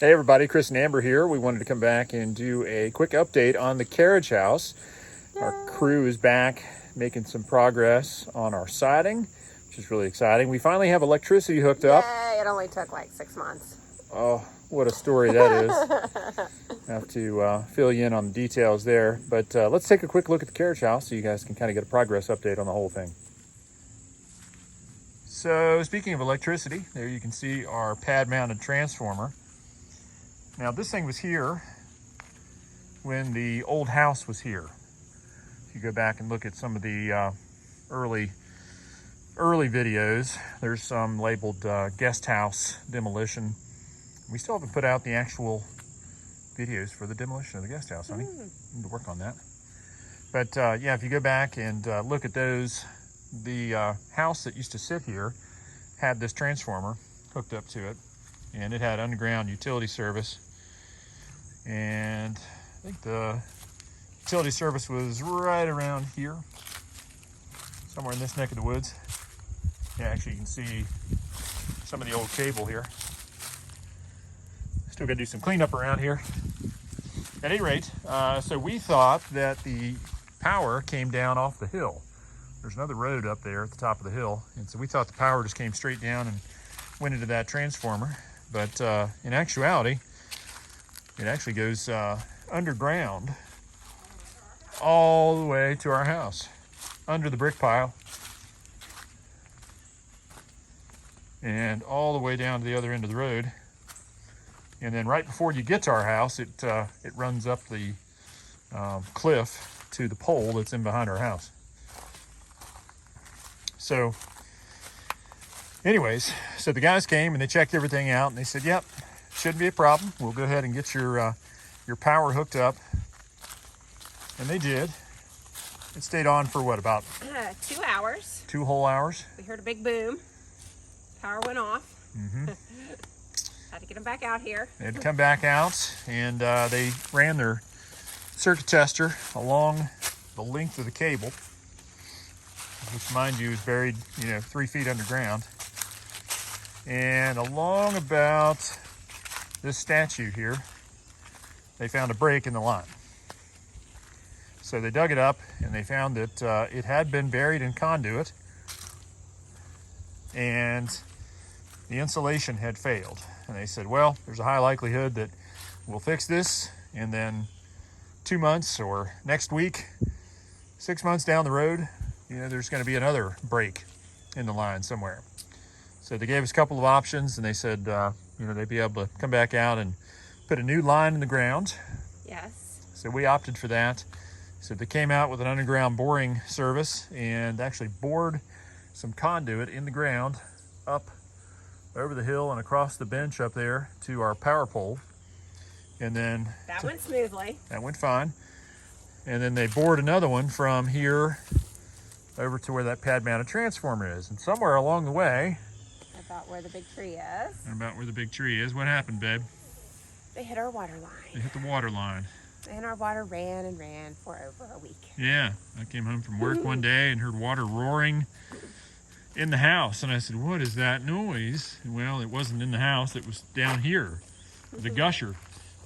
Hey everybody, Chris and Amber here. We wanted to come back and do a quick update on the carriage house. Our crew is back making some progress on our siding, which is really exciting. We finally have electricity hooked up. Yay, it only took like 6 months. Oh, what a story that is. I have to fill you in on the details there. But let's take a quick look at the carriage house so you guys can kind of get a progress update on the whole thing. So speaking of electricity, there you can see our pad mounted transformer. Now this thing was here when the old house was here. If you go back and look at some of the early videos, there's some labeled guest house demolition. We still haven't put out the actual videos for the demolition of the guest house, honey. Need to work on that. But yeah, if you go back and look at those, the house that used to sit here had this transformer hooked up to it, and it had underground utility service. And I think the utility service was right around here, somewhere in this neck of the woods. Yeah, actually you can see some of the old cable here. Still gotta do some cleanup around here. At any rate, so we thought that the power came down off the hill. There's another road up there at the top of the hill, and so we thought the power just came straight down and went into that transformer. But in actuality, it actually goes underground all the way to our house, under the brick pile, and all the way down to the other end of the road. And then right before you get to our house, it runs up the cliff to the pole that's in behind our house. So anyways, so the guys came and they checked everything out and they said, yep, shouldn't be a problem. We'll go ahead and get your power hooked up. And they did. It stayed on for what, about 2 hours. 2 whole hours? We heard a big boom. Power went off. Had to get them back out here. They had to come back out, and they ran their circuit tester along the length of the cable, which, mind you, is buried, 3 feet underground. And along about this statue here, they found a break in the line. So they dug it up, and they found that it had been buried in conduit, and the insulation had failed. And they said, well, there's a high likelihood that we'll fix this, and then 2 months or next week, 6 months down the road, there's going to be another break in the line somewhere. So they gave us a couple of options, and they said, they'd be able to come back out and put a new line in the ground. Yes. So we opted for that. So they came out with an underground boring service and actually bored some conduit in the ground up over the hill and across the bench up there to our power pole. And then that went smoothly. That went fine. And then they bored another one from here over to where that pad mounted transformer is. And somewhere along the way, about where the big tree is. What happened, babe? They hit our water line. They hit the water line. And our water ran and ran for over a week. Yeah, I came home from work one day and heard water roaring in the house. And I said, what is that noise? Well, it wasn't in the house. It was down here, the gusher.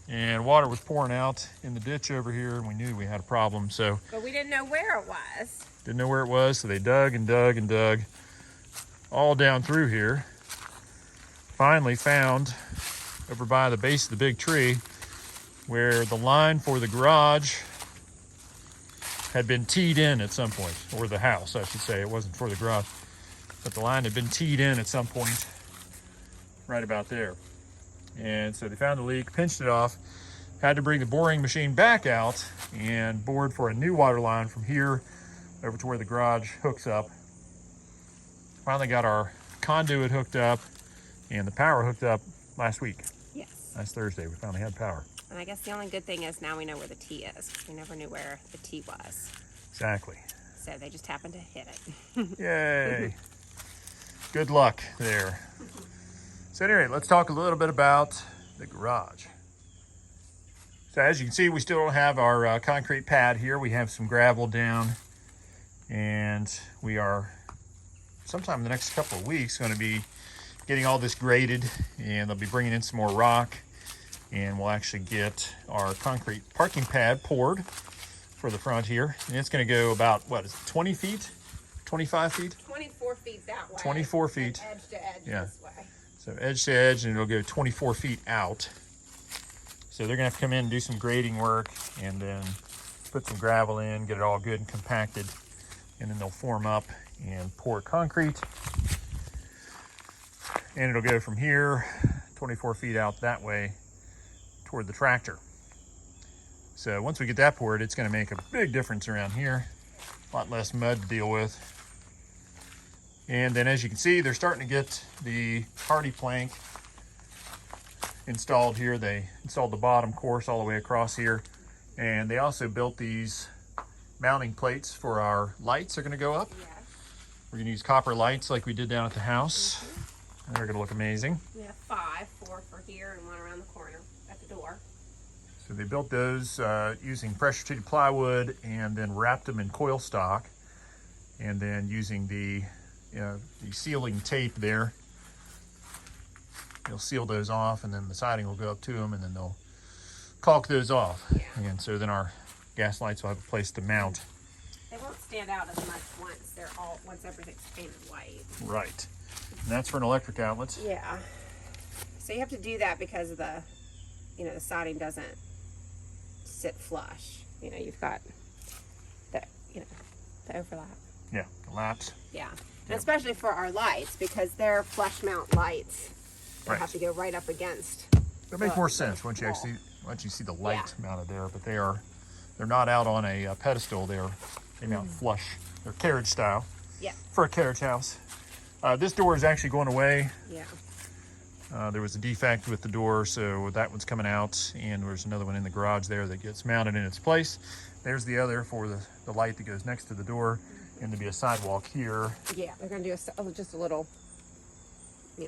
And water was pouring out in the ditch over here, and we knew we had a problem. But we didn't know where it was. Didn't know where it was, so they dug and dug and dug all down through here. Finally found over by the base of the big tree where the line for the garage had been teed in at some point, or the house, I should say. It wasn't for the garage, but the line had been teed in at some point right about there. And so they found the leak, pinched it off, had to bring the boring machine back out and bored for a new water line from here over to where the garage hooks up. Finally got our conduit hooked up and the power hooked up last week. Yes. Last Thursday, we finally had power. And I guess the only good thing is now we know where the T is, because we never knew where the T was. Exactly. So they just happened to hit it. Yay. Good luck there. So anyway, let's talk a little bit about the garage. So as you can see, we still don't have our concrete pad here. We have some gravel down, and we are sometime in the next couple of weeks going to be getting all this graded, and they'll be bringing in some more rock and we'll actually get our concrete parking pad poured for the front here. And it's going to go about, what is it, 20 feet? 25 feet? 24 feet that way. 24 feet. And edge to edge Yeah. this way. So edge to edge, and it'll go 24 feet out. So they're going to have to come in and do some grading work and then put some gravel in, get it all good and compacted. And then they'll form up and pour concrete. And it'll go from here 24 feet out that way toward the tractor. So once we get that poured, it's going to make a big difference around here. A lot less mud to deal with. And then as you can see, they're starting to get the hardy plank installed here. They installed the bottom course all the way across here. And they also built these mounting plates for our lights are going to go up. Yes. We're going to use copper lights like we did down at the house. And they're going to look amazing. We have 5, 4 for here and 1 around the corner at the door. So they built those using pressure treated plywood and then wrapped them in coil stock. And then using the sealing tape there, they'll seal those off, and then the siding will go up to them, and then they'll caulk those off. Yeah. And so then our gas lights will have a place to mount. They won't stand out as much once everything's painted white. Right. And that's for an electric outlet. Yeah. So you have to do that because of the siding doesn't sit flush. You've got the overlap. Yeah, the laps. Yeah. And Yep. especially for our lights, because they're flush mount lights. They Right. have to go right up against. It'll make more sense once you see the light mounted there, but they're not out on a pedestal. They mount flush. They're carriage style. Yeah. For a carriage house. This door is actually going away. Yeah. There was a defect with the door, so that one's coming out, and there's another one in the garage there that gets mounted in its place. There's the other for the light that goes next to the door, and there'll be a sidewalk here. Yeah, they're going to do just a little,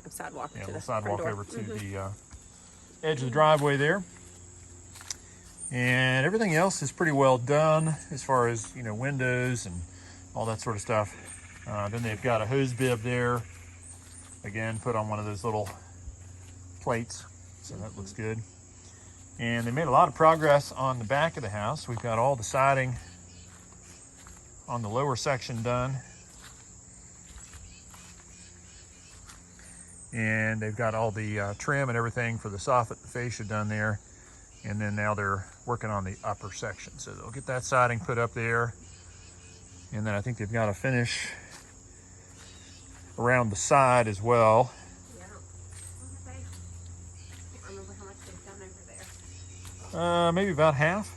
sidewalk Yeah, a to little the sidewalk front door. over to the edge of the driveway there. And everything else is pretty well done as far as, windows and all that sort of stuff. Then they've got a hose bib there. Again, put on one of those little plates, so that looks good. And they made a lot of progress on the back of the house. We've got all the siding on the lower section done. And they've got all the trim and everything for the soffit and fascia done there. And then now they're working on the upper section. So they'll get that siding put up there. And then I think they've got to finish around the side as well. Yeah. I can't remember how much they've done over there. Maybe about half.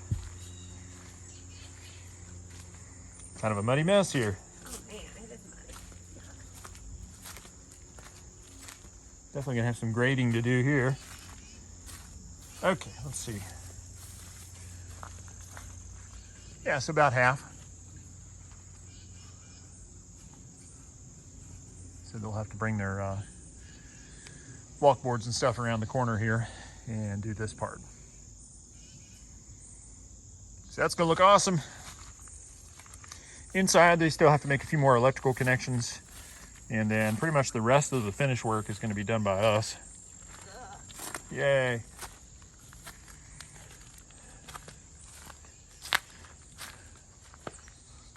Kind of a muddy mess here. Oh man, it is muddy. Definitely gonna have some grading to do here. Okay, let's see. Yeah, so about half. So they'll have to bring their walkboards and stuff around the corner here and do this part. So that's gonna look awesome. Inside, they still have to make a few more electrical connections, and then pretty much the rest of the finish work is gonna be done by us. Yay.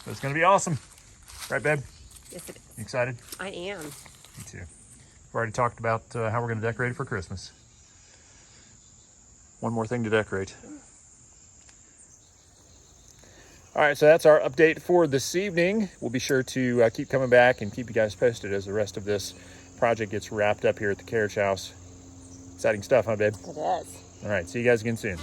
So it's gonna be awesome. Right, babe? Yes, it is. You excited? I am. Me too. We've already talked about how we're gonna decorate it for Christmas. One more thing to decorate. All right, so that's our update for this evening. We'll be sure to keep coming back and keep you guys posted as the rest of this project gets wrapped up here at the carriage house. Exciting stuff, huh, babe? It is. All right, see you guys again soon.